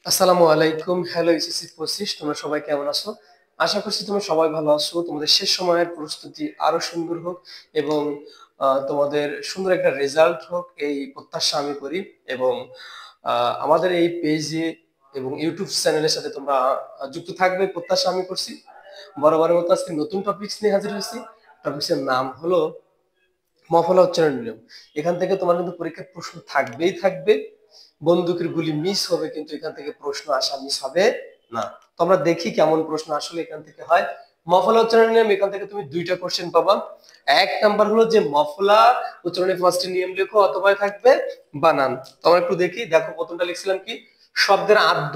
আসসালামু আলাইকুম। Hello SSC 25, তোমরা সবাই কেমন আছো? আশা করছি তোমরা সবাই ভালো আছো। তোমাদের শেষ সময়ের প্রস্তুতি আরো সুন্দর হোক এবং তোমাদের সুন্দর একটা রেজাল্ট হোক, এই প্রত্যাশা আমি করি। এবং আমাদের এই পেজে এবং ইউটিউব চ্যানেলের সাথে তোমরা যুক্ত থাকবে প্রত্যাশা আমি করছি। বরাবরের মতো আজকে নতুন টপিকস নিয়ে হাজির হয়েছি। টপিকসের নাম হলো মফলা উচ্চারণ নিয়ম। এখান থেকে তোমার কিন্তু পরীক্ষার প্রশ্ন থাকবেই থাকবে। বন্দুকের গুলি মিস হবে, কিন্তু এখান থেকে প্রশ্ন আসা মিস হবে না। তো আমরা দেখি কেমন প্রশ্ন আসলে এখান থেকে হয়। মফলা উচ্চারণ নিয়ম, এখান থেকে তুমি দুইটা কোশ্চেন পাবা। এক নাম্বার হলো যে মফলা উচ্চারণের ফার্স্ট নিয়ম লেখো অথবা থাকবে বানান। তো আমরা একটু দেখি। দেখো প্রথমটা লিখছিলাম কি, শব্দের আদ্য।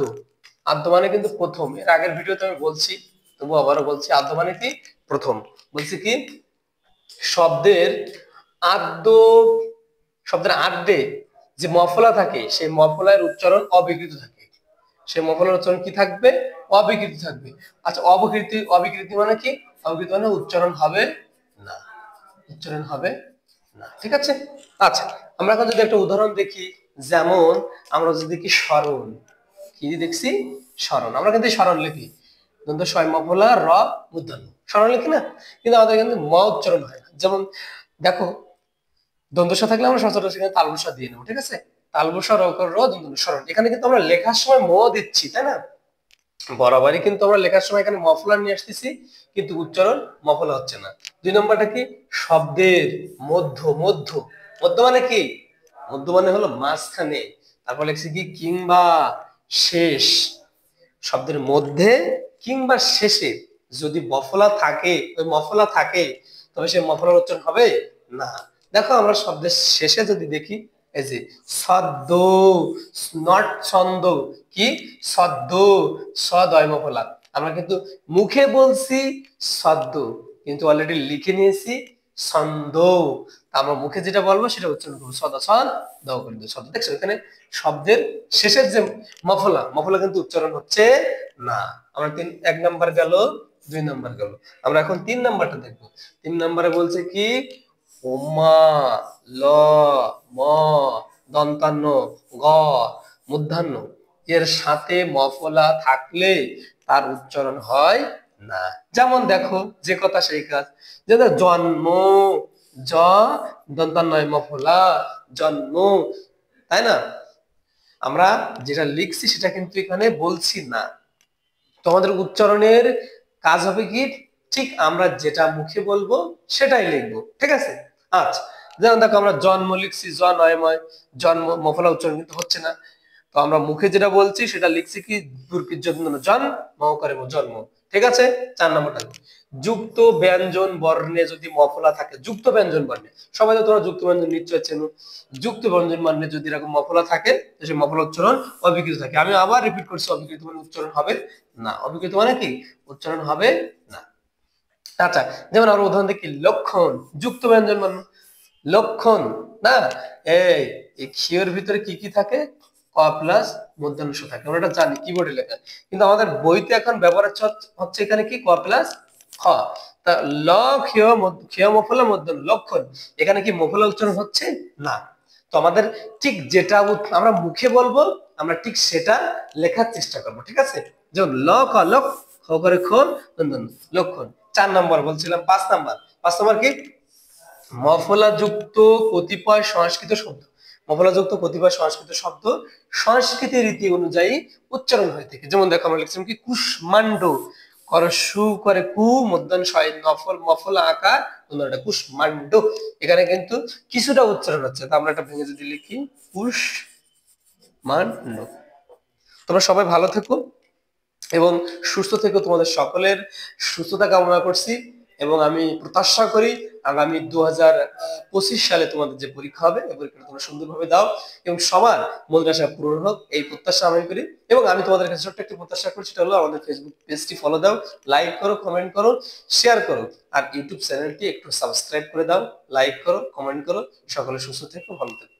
আদ্য মানে কিন্তু প্রথম। এর আগের ভিডিওতে আমি বলছি, তবু আবারও বলছি, আদ্য মানে কি প্রথম। বলছি কি শব্দের আদ্য, শব্দের আদ্যে যে মফলা থাকে সেই মফলার উচ্চারণ অবিকৃত থাকে। সেই মফলার উচ্চারণ কি থাকবে? অবিকৃত থাকবে। আচ্ছা, অবিকৃতি মানে কি? অবিকৃতি মানে উচ্চারণ হবে না, উচ্চারণ হবে না। ঠিক আছে। আচ্ছা, আমরা এখন যদি একটা উদাহরণ দেখি, যেমন আমরা যদি দেখি স্মরণ, কি দেখছি? স্মরণ। আমরা কিন্তু স্মরণ লিখি দন্ত ছয় মফলা র মূর্ধন্য, স্মরণ লিখি না? কিন্তু আমাদের কিন্তু ম উচ্চারণ হয় না। যেমন দেখো, দ্বন্দ্বসা থাকলে আমরা সচরাচর সেখানে তালবসা দিয়ে নেবো। ঠিক আছে, তালবসা রকর র দন্তন্য স্মরণ। এখানে কিন্তু আমরা লেখার সময় ম দিচ্ছি, তাই না? বরাবরই কিন্তু আমরা লেখার সময় এখানে মফলা নিয়ে আসতেছি, কিন্তু উচ্চারণ মফলা হচ্ছে না। দুই নম্বরটা কি? শব্দের মধ্য। মধ্য, মধ্য মানে কি? মধ্য মানে হলো মাঝখানে। তারপর লিখছি কি কিংবা শেষ। শব্দের মধ্যে কিংবা শেষে যদি মফলা থাকে, ওই মফলা থাকে, তবে সেই মফলার উচ্চারণ হবে না। দেখো আমরা শব্দের শেষে যদি দেখি, এই যে ছদ্ম, নট ছন্দ, কি ছদ্ম, ছদয় মফলা। আমরা কিন্তু মুখে বলছি ছদ্ম, কিন্তু অলরেডি লিখে নিয়েছি ছন্দ। আমরা মুখে যেটা বলবো সেটা উচ্চারণ করবো ছদ ছদ দাও করে দেবো ছন্দ। দেখছো এখানে শব্দের শেষের যে মফলা, মফলা কিন্তু উচ্চারণ হচ্ছে না। আমরা এক নাম্বার গেল, দুই নাম্বার গেল। আমরা এখন তিন নাম্বারটা দেখবো। তিন নাম্বারে বলছে কি ওমা, ল, ম, দন্তান্ন, গ, মূর্ধান্য এর সাথে মফলা থাকলে তার উচ্চারণ হয় না। যেমন দেখো, যে কথা সেই কাজ। যে জন্ম, জ দন্তান্নয় মফলা, জন্ম, তাই না? আমরা যেটা লিখছি সেটা কিন্তু এখানে বলছি না। তো আমাদের উচ্চারণের কাজ হবে কি, ঠিক আমরা যেটা মুখে বলবো সেটাই লিখবো। ঠিক আছে। আচ্ছা, যেমন দেখো আমরা জন্ম লিখছি জ নয়ময়, জন্ম মফলা উচ্চারণ কিন্তু হচ্ছে না। তো আমরা মুখে যেটা বলছি সেটা লিখছি কি দুর্কিত জন্ম মহকারে জন্ম। ঠিক আছে। চার নম্বরটা যুক্ত ব্যঞ্জন বর্ণে যদি মফলা থাকে, যুক্ত ব্যঞ্জন বর্ণে, সবাই তো তোমরা যুক্ত ব্যঞ্জন নিশ্চয় চেনো। যুক্ত ব্যঞ্জন বর্ণে যদি এরকম মফলা থাকে, সেই মফলা উচ্চারণ অবিকৃত থাকে। আমি আবার রিপিট করছি, অবিকৃত মানে উচ্চারণ হবে না। অবিকৃত মানে কি? উচ্চারণ হবে না। আচ্ছা, যেমন আমরা উদাহরণ দেখি লক্ষণ, যুক্ত ব্যঞ্জন বর্ণ, লক্ষণ না? এই ক্ষীয়র ভিতরে কি কি থাকে? ক প্লাস মধ্যাংশ থাকে, আমরা এটা জানি কিবোর্ডে লেখা। কিন্তু আমাদের বইতে এখন ব্যবহার হচ্ছে এখানে কি ক প্লাস খ। তা ল ক্ষীয় ক্ষীয় মফলা মধ্যাহ্ন লক্ষণ, এখানে কি মফলা উচ্চারণ হচ্ছে না। তো আমাদের ঠিক যেটা আমরা মুখে বলবো, আমরা ঠিক সেটা লেখার চেষ্টা করবো। ঠিক আছে। যেমন ল ক লক, খ করে খন, লক্ষণ। চার নম্বর বলছিলাম। পাঁচ নম্বর কি? মফলাযুক্ত কতিপয় সংস্কৃত শব্দ। মফলাযুক্ত কতিপয় সংস্কৃত শব্দ সংস্কৃতি রীতি অনুযায়ী উচ্চারণ হয়ে থাকে। যেমন দেখো আমরা লিখছিলাম কি কুষ্মাণ্ড, কর সু করে কু, মধ্যাহ্ন শয় নফল মফলা আকার এটা কুষ্মাণ্ড। এখানে কিন্তু কিছুটা উচ্চারণ হচ্ছে। তা আমরা এটা ভেঙে যদি লিখি কুষ্মাণ্ড। তোমরা সবাই ভালো থেকো এবং সুস্থ থেকো। তোমাদের সকলের সুস্থতা কামনা করছি এবং আমি প্রত্যাশা করি আগামী 2025 সালে তোমাদের যে পরীক্ষা হবে, এই পরীক্ষাটা তোমরা সুন্দরভাবে দাও এবং সবার মনের আশা পূরণ হোক, এই প্রত্যাশা আমি করি। এবং আমি তোমাদের কাছে ছোট্ট একটি প্রত্যাশা করি, সেটা হলো আমাদের ফেসবুক পেজটি ফলো দাও, লাইক করো, কমেন্ট করো, শেয়ার করো। আর ইউটিউব চ্যানেলটি একটু সাবস্ক্রাইব করে দাও, লাইক করো, কমেন্ট করো। সকলে সুস্থ থেকো, ভালো থেকো।